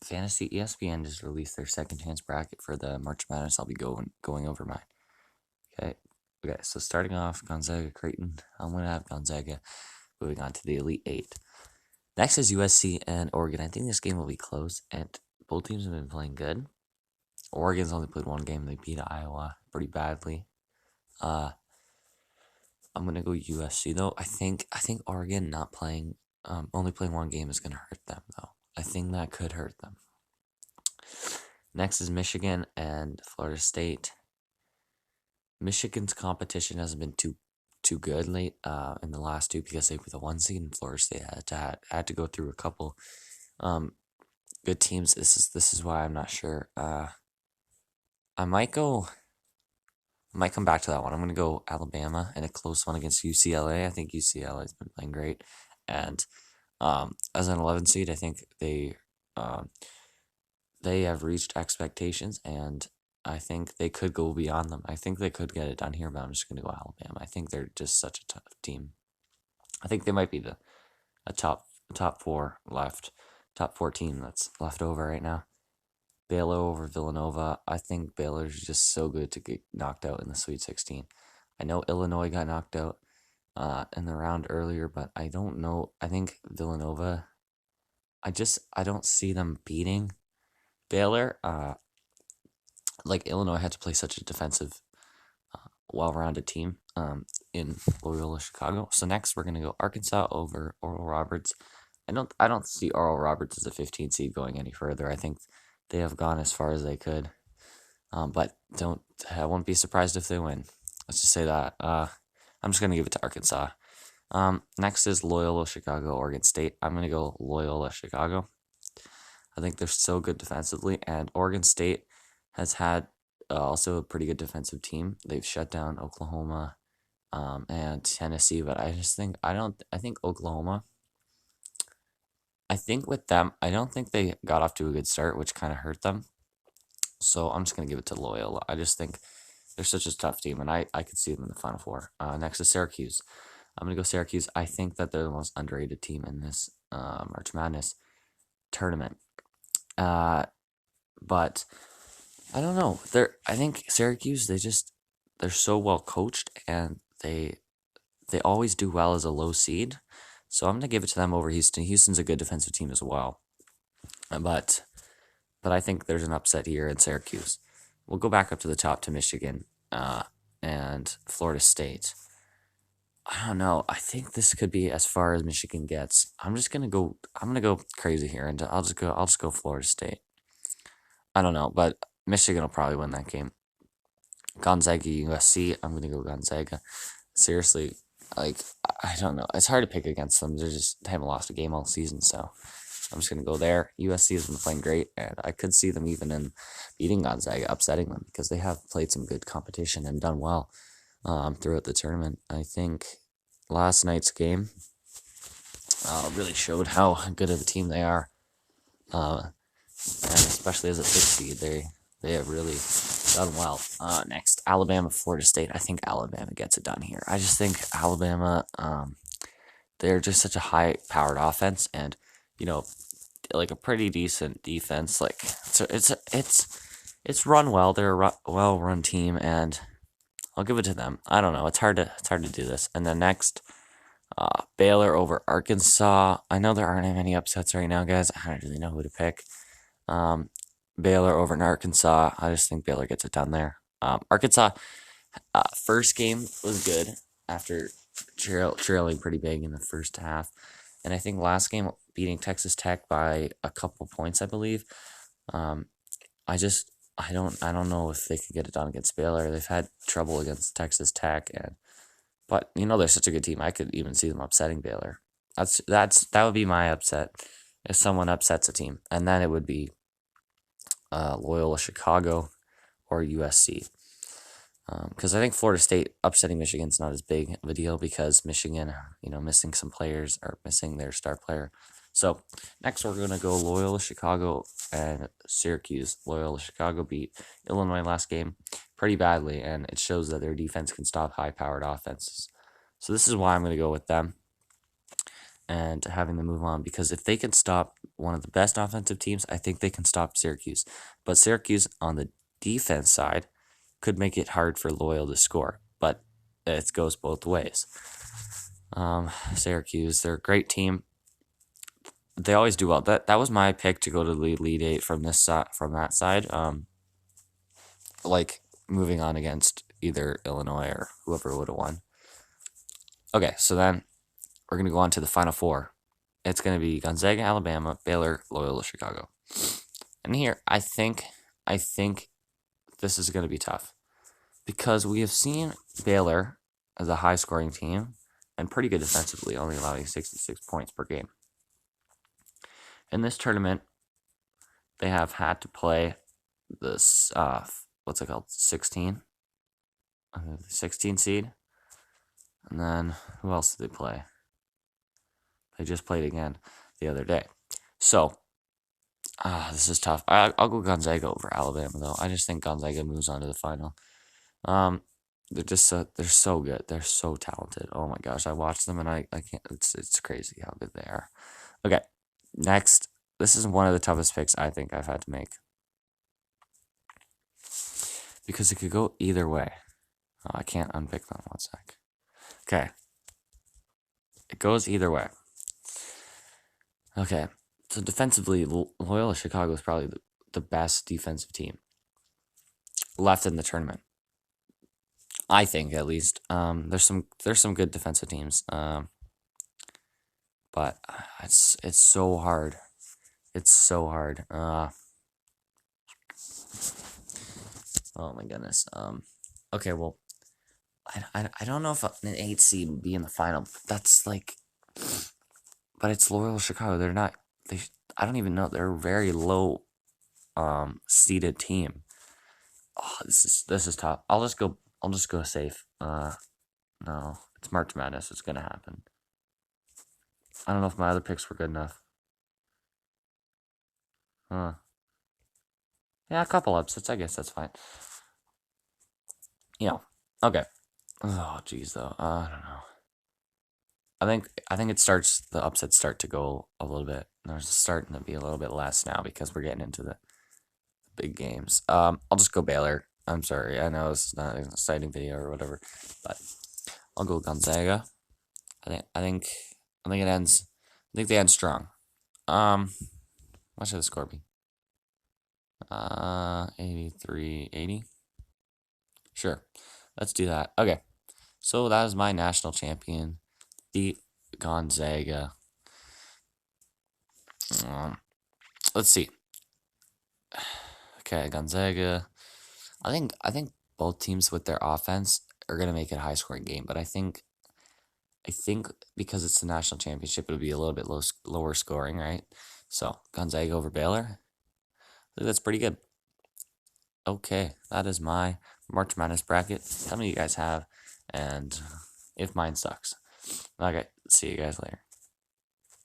Fantasy ESPN just released their second chance bracket for the March Madness. I'll be going over mine. Okay. Okay, so starting off, Gonzaga Creighton. I'm gonna have Gonzaga moving on to the Elite Eight. Next is USC and Oregon. I think this game will be close, and both teams have been playing good. Oregon's only played one game. They beat Iowa pretty badly. I'm gonna go USC though. I think Oregon not playing, only playing one game is gonna hurt them though. I think that could hurt them. Next is Michigan and Florida State. Michigan's competition hasn't been too good late in the last two because they were the one seed, and Florida State had to go through a couple um good teams. This is why I'm not sure. I might go. I might come back to that one. I'm gonna go Alabama in a close one against UCLA. I think UCLA has been playing great, and as an 11 seed, I think um they have reached expectations, and I think they could go beyond them. I think they could get it done here, but I'm just gonna go Alabama. I think they're just such a tough team. I think they might be the a top four left, top 14 that's left over right now. Baylor over Villanova. I think Baylor's just so good to get knocked out in the Sweet 16. I know Illinois got knocked out in the round earlier, but I don't know. I think Villanova. I don't see them beating Baylor. Like Illinois had to play such a defensive, well-rounded team in Loyola Chicago. So next we're gonna go Arkansas over Oral Roberts. I don't see Oral Roberts as a 15 seed going any further. I think they have gone as far as they could. But I won't be surprised if they win. Let's just say that. I'm just gonna give it to Arkansas. Next is Loyola Chicago, Oregon State. I'm gonna go Loyola Chicago. I think they're so good defensively, and Oregon State has had also a pretty good defensive team. They've shut down Oklahoma, and Tennessee, but I just think I don't. I think Oklahoma. I think with them, I don't think they got off to a good start, which kind of hurt them. So I'm just gonna give it to Loyola. I just think they're such a tough team, and I could see them in the Final Four. Next is Syracuse. I'm gonna go Syracuse. I think that they're the most underrated team in this March Madness tournament. Uh, but I don't know. I think Syracuse. They're so well coached, and they always do well as a low seed. So I'm gonna give it to them over Houston. Houston's a good defensive team as well, but I think there's an upset here in Syracuse. We'll go back up to the top to Michigan and Florida State. I don't know. I think this could be as far as Michigan gets. I'm just gonna go. I'm gonna go crazy here, and I'll just go. I'll just go Florida State. I don't know, but Michigan will probably win that game. Gonzaga USC. I'm gonna go Gonzaga. Seriously, like I don't know. It's hard to pick against them. They haven't lost a game all season, so I'm just gonna go there. USC has been playing great, and I could see them even in beating Gonzaga, upsetting them because they have played some good competition and done well throughout the tournament. I think last night's game really showed how good of a team they are, and especially as a 6 seed, they have really done well. Next, Alabama, Florida State. I think Alabama gets it done here. I just think Alabama, they're just such a high-powered offense, and you know, like a pretty decent defense. Like so, it's run well. They're a well-run team, and I'll give it to them. I don't know. It's hard to do this. And then next, Baylor over Arkansas. I know there aren't many upsets right now, guys. I don't really know who to pick. Um, Baylor over in Arkansas. I just think Baylor gets it done there. Arkansas first game was good after trailing pretty big in the first half, and I think last game beating Texas Tech by a couple points, I believe. Um, I don't know if they could get it done against Baylor. They've had trouble against Texas Tech, but they're such a good team. I could even see them upsetting Baylor. That would be my upset if someone upsets a team, and then it would be Loyola Chicago or USC. Because I think Florida State upsetting Michigan's not as big of a deal because Michigan, missing some players or missing their star player. So next we're gonna go Loyola Chicago and Syracuse. Loyola Chicago beat Illinois last game pretty badly, and it shows that their defense can stop high-powered offenses. So this is why I'm gonna go with them. and having them move on, because if they can stop one of the best offensive teams, I think they can stop Syracuse. But Syracuse on the defense side could make it hard for Loyal to score, but it goes both ways. Syracuse, they're a great team. They always do well. That was my pick to go to the Elite Eight from this from that side. Like moving on against either Illinois or whoever would have won. Okay, so then we're gonna go on to the Final Four. It's gonna be Gonzaga, Alabama, Baylor, Loyola, Chicago. And here, I think this is gonna be tough because we have seen Baylor as a high-scoring team and pretty good defensively, only allowing 66 points per game. In this tournament, they have had to play this what's it called, 16 seed, and then who else did they play? They just played again the other day. So, this is tough. I'll go Gonzaga over Alabama, though. I just think Gonzaga moves on to the final. They're so good. They're so talented. Oh my gosh, I watch them and I can't. It's crazy how good they are. Okay, next. This is one of the toughest picks I think I've had to make because it could go either way. Oh, I can't unpick them. 1 sec. Okay, it goes either way. Okay, so defensively, Loyola Chicago is probably the best defensive team left in the tournament. I think, at least. There's some good defensive teams. But it's so hard. It's so hard. Oh my goodness. Okay, well, I don't know if an 8 seed would be in the final. That's like, but it's Loyola Chicago. They're not. I don't even know. They're a very low, seeded team. Oh, this is tough. I'll just go safe. No, it's March Madness. It's gonna happen. I don't know if my other picks were good enough. Huh. Yeah, a couple upsets. I guess that's fine. Yeah. Okay. Oh, geez, though. I don't know. I think it starts. The upsets start to go a little bit. There's starting to be a little bit less now because we're getting into the big games. I'll just go Baylor. I'm sorry. I know it's not an exciting video or whatever, but I'll go Gonzaga. I think it ends. I think they end strong. What should the score be? 83-80. Sure, let's do that. Okay, so that is my national champion, beat Gonzaga. Let's see. Okay, Gonzaga. I think both teams with their offense are gonna make it a high scoring game, but I think because it's the national championship, it'll be a little bit lower scoring, right? So Gonzaga over Baylor. I think that's pretty good. Okay, that is my March Madness bracket. Tell me you guys have, and if mine sucks. Okay, see you guys later.